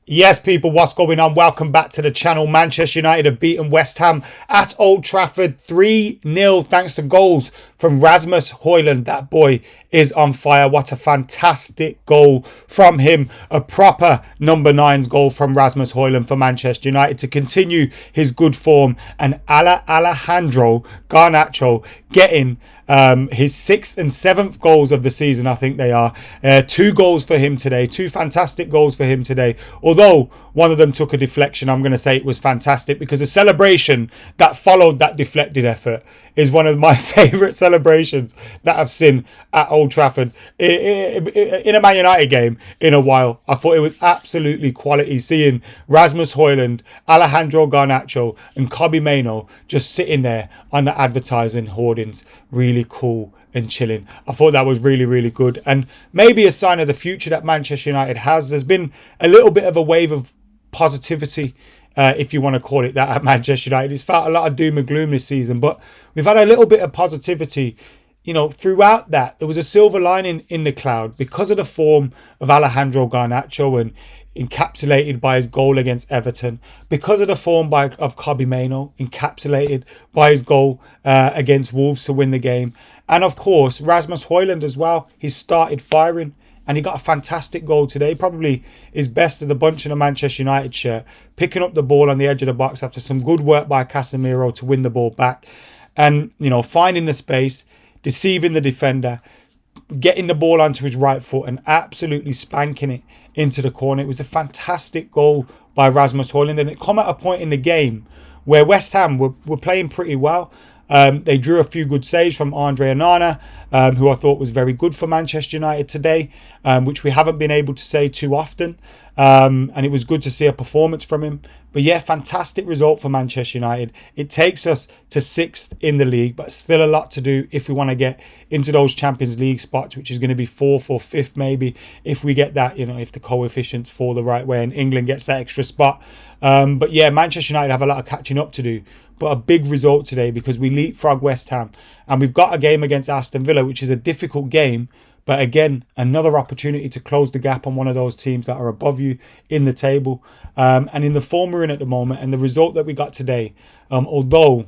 Yes, people, what's going on? Welcome back to the channel. Manchester United have beaten West Ham at Old Trafford 3-0 thanks to goals from Rasmus Højlund. That boy is on fire. What a fantastic goal from him. A proper number 9's goal from Rasmus Højlund for Manchester United to continue his good form. And Alejandro Garnacho getting his 6th and 7th goals of the season, I think they are. 2 goals for him today. 2 fantastic goals for him today. Although one of them took a deflection, I'm going to say it was fantastic because the celebration that followed that deflected effort is one of my favourite celebrations that I've seen at Old Trafford in a Man United game in a while. I thought it was absolutely quality seeing Rasmus Højlund, Alejandro Garnacho and Kobbie Mainoo just sitting there on the advertising hoardings. Really cool and chilling. I thought that was really, really good. And maybe a sign of the future that Manchester United has. There's been a little bit of a wave of positivity, if you want to call it that, at Manchester United. It's felt a lot of doom and gloom this season, but we've had a little bit of positivity, you know, throughout that. There was a silver lining in the cloud because of the form of Alejandro Garnacho and encapsulated by his goal against Everton, because of the form of Kobbie Mainoo, encapsulated by his goal against Wolves to win the game. And of course, Rasmus Højlund as well. He started firing and he got a fantastic goal today. Probably his best of the bunch in a Manchester United shirt. Picking up the ball on the edge of the box after some good work by Casemiro to win the ball back. And, you know, finding the space, deceiving the defender, getting the ball onto his right foot and absolutely spanking it into the corner. It was a fantastic goal by Rasmus Højlund, and it come at a point in the game where West Ham were playing pretty well. They drew a few good saves from Andre Onana, who I thought was very good for Manchester United today, which we haven't been able to say too often. And it was good to see a performance from him. But yeah, fantastic result for Manchester United. It takes us to 6th in the league, but still a lot to do if we want to get into those Champions League spots, which is going to be 4th or 5th maybe, if we get that, you know, if the coefficients fall the right way and England gets that extra spot. But yeah, Manchester United have a lot of catching up to do. But a big result today because we leapfrog West Ham. And we've got a game against Aston Villa, which is a difficult game. But again, another opportunity to close the gap on one of those teams that are above you in the table. And in the form we're in at the moment and the result that we got today, although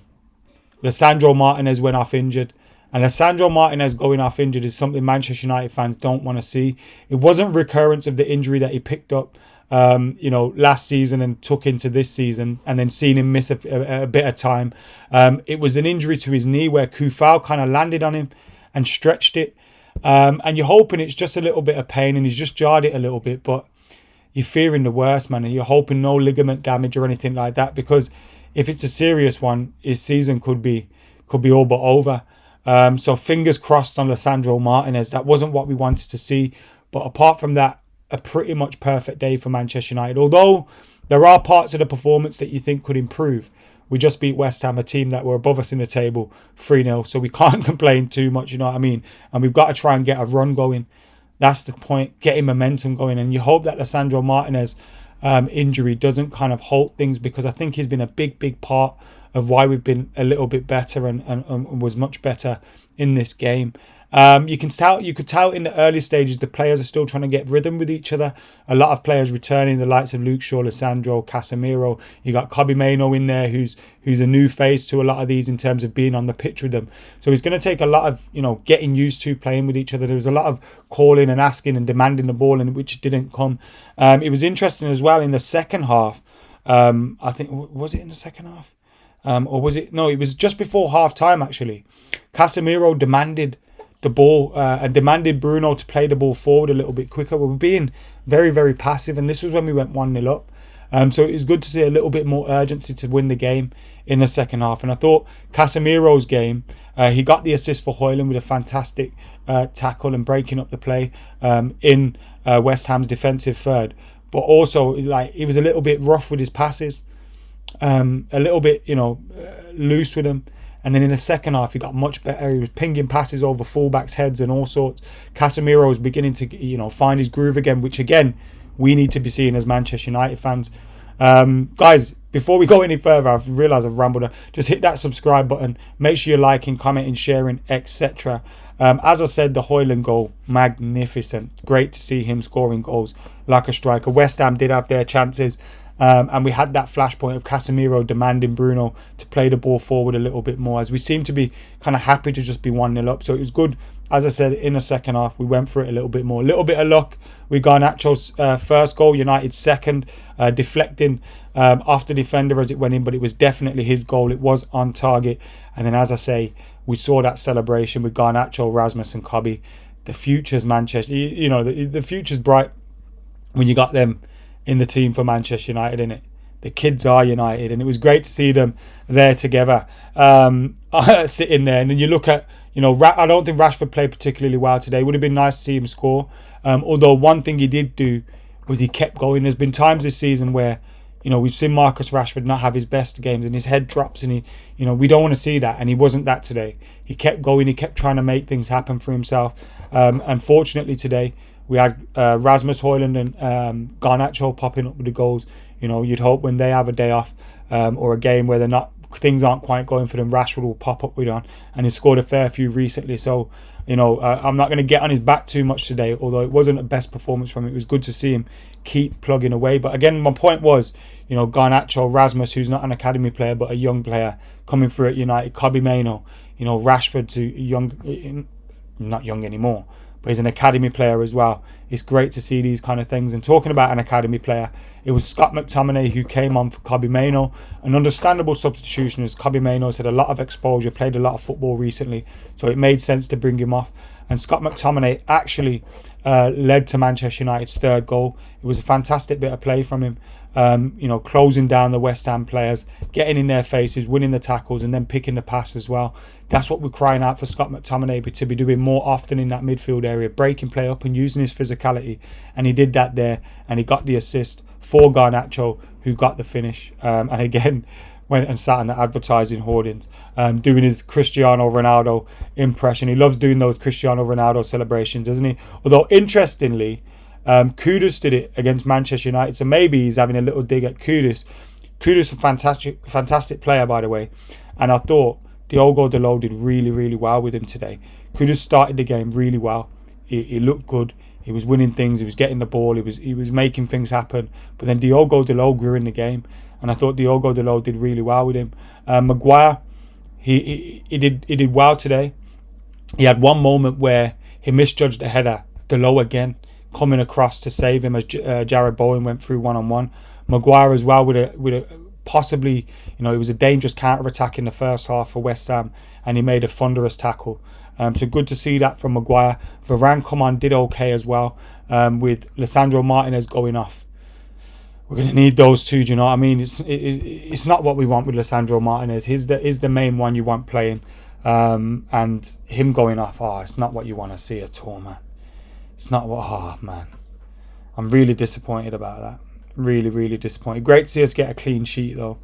Lisandro Martinez went off injured, and Lisandro Martinez going off injured is something Manchester United fans don't want to see. It wasn't recurrence of the injury that he picked up last season and took into this season, and then seeing him miss a bit of time. It was an injury to his knee where Kufal kind of landed on him and stretched it. And you're hoping it's just a little bit of pain and he's just jarred it a little bit, but you're fearing the worst, man, and you're hoping no ligament damage or anything like that, because if it's a serious one, his season could be all but over. So fingers crossed on Lisandro Martinez. That wasn't what we wanted to see, but apart from that, a pretty much perfect day for Manchester United. Although there are parts of the performance that you think could improve. We just beat West Ham, a team that were above us in the table, 3-0. So we can't complain too much, you know what I mean? And we've got to try and get a run going. That's the point, getting momentum going. And you hope that Lisandro Martinez injury doesn't kind of halt things, because I think he's been a big part of why we've been a little bit better and was much better in this game. You could tell in the early stages the players are still trying to get rhythm with each other. A lot of players returning, the likes of Luke Shaw, Lisandro, Casemiro. You got Kobbie Mainoo in there, who's a new face to a lot of these in terms of being on the pitch with them. So it's going to take a lot of, you know, getting used to playing with each other. There was a lot of calling and asking and demanding the ball, and which didn't come. It was interesting as well in the second half. I think, was it in the second half? Or was it? No, it was just before half time actually. Casemiro demanded the ball and demanded Bruno to play the ball forward a little bit quicker. We were being very, very passive, and this was when we went 1-0 up. So it was good to see a little bit more urgency to win the game in the second half. And I thought Casemiro's game, he got the assist for Højlund with a fantastic tackle and breaking up the play in West Ham's defensive third. But also, like, he was a little bit rough with his passes, a little bit, you know, loose with them. And then in the second half, he got much better. He was pinging passes over fullbacks' heads and all sorts. Casemiro was beginning to, you know, find his groove again, which again, we need to be seeing as Manchester United fans. Guys, before we go any further, I've realised I've rambled. Just hit that subscribe button. Make sure you're liking, commenting, sharing, etc. As I said, the Højlund goal, magnificent. Great to see him scoring goals like a striker. West Ham did have their chances. And we had that flashpoint of Casemiro demanding Bruno to play the ball forward a little bit more, as we seem to be kind of happy to just be 1-0 up. So it was good. As I said, in the second half, we went for it a little bit more. A little bit of luck. We got Nacho's first goal, United's second, deflecting off the defender as it went in, but it was definitely his goal. It was on target. And then, as I say, we saw that celebration with Garnacho, Rasmus and Cobby. The future's Manchester. You know, the future's bright when you got them in the team for Manchester United, innit? The kids are United, and it was great to see them there together, sitting there. And then you look at, you know, I don't think Rashford played particularly well today. It would have been nice to see him score. Although one thing he did do was he kept going. There's been times this season where, you know, we've seen Marcus Rashford not have his best games and his head drops, and you know, we don't want to see that. And he wasn't that today. He kept going. He kept trying to make things happen for himself. Unfortunately today, we had Rasmus Højlund and Garnacho popping up with the goals. You know, you'd hope when they have a day off or a game where things aren't quite going for them, Rashford will pop up with one, and he scored a fair few recently. So, you know, I'm not going to get on his back too much today, although it wasn't the best performance from him. It was good to see him keep plugging away. But again, my point was, you know, Garnacho, Rasmus, who's not an academy player but a young player coming through at United, Kobbie Mainoo, you know, Rashford to young, not young anymore, but he's an academy player as well. It's great to see these kind of things. And talking about an academy player, it was Scott McTominay who came on for Kobbie Mainoo. An understandable substitution, as Kobbie Mainoo's had a lot of exposure, played a lot of football recently, so it made sense to bring him off. And Scott McTominay actually led to Manchester United's third goal. It was a fantastic bit of play from him. You know, closing down the West Ham players, getting in their faces, winning the tackles, and then picking the pass as well. That's what we're crying out for Scott McTominay to be doing more often in that midfield area, breaking play up and using his physicality. And he did that there, and he got the assist for Garnacho, who got the finish. And again, went and sat on the advertising hoardings, doing his Cristiano Ronaldo impression. He loves doing those Cristiano Ronaldo celebrations, doesn't he? Although, interestingly, Kudus did it against Manchester United, so maybe he's having a little dig at Kudus. Kudus, a fantastic player, by the way, and I thought Diogo Dalot did really, really well with him today. Kudus started the game really well. He looked good. He was winning things. He was getting the ball. He was making things happen. But then Diogo Dalot grew in the game, and I thought Diogo Dalot did really well with him. Maguire, he did well today. He had one moment where he misjudged the header. Dalot again coming across to save him as Jared Bowen went through one-on-one. Maguire as well with a possibly, you know, it was a dangerous counter-attack in the first half for West Ham, and he made a thunderous tackle. So good to see that from Maguire. Varane come on, did okay as well, with Lisandro Martinez going off. We're going to need those two, do you know what I mean? It's not what we want with Lisandro Martinez. He's the main one you want playing, and him going off, it's not what you want to see at all, man. It's not what, man. I'm really disappointed about that. Really, really disappointed. Great to see us get a clean sheet, though.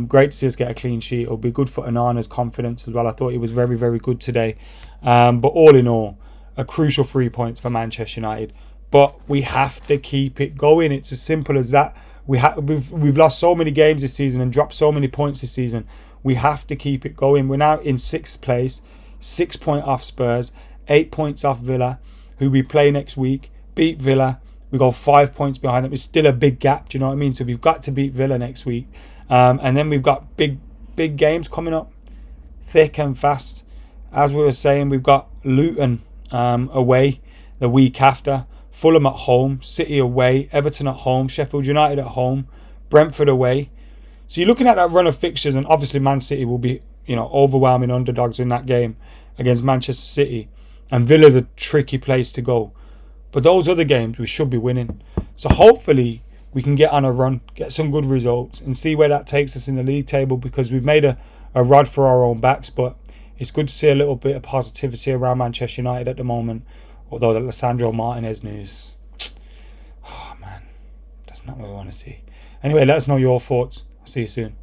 Great to see us get a clean sheet. It'll be good for Onana's confidence as well. I thought he was very, very good today. But all in all, a crucial 3 points for Manchester United. But we have to keep it going. It's as simple as that. We've lost so many games this season and dropped so many points this season. We have to keep it going. We're now in 6th place, 6 points off Spurs, 8 points off Villa, who we play next week. Beat Villa. We go 5 points behind them. It's still a big gap, do you know what I mean? So we've got to beat Villa next week. And then we've got big games coming up, thick and fast. As we were saying, we've got Luton away the week after, Fulham at home, City away, Everton at home, Sheffield United at home, Brentford away. So you're looking at that run of fixtures, and obviously Man City will be, you know, overwhelming underdogs in that game against Manchester City. And Villa's a tricky place to go. But those other games we should be winning. So hopefully we can get on a run, get some good results, and see where that takes us in the league table, because we've made a rod for our own backs. But it's good to see a little bit of positivity around Manchester United at the moment. Although the Lisandro Martinez news, man, that's not what we want to see. Anyway, let us know your thoughts. I'll see you soon.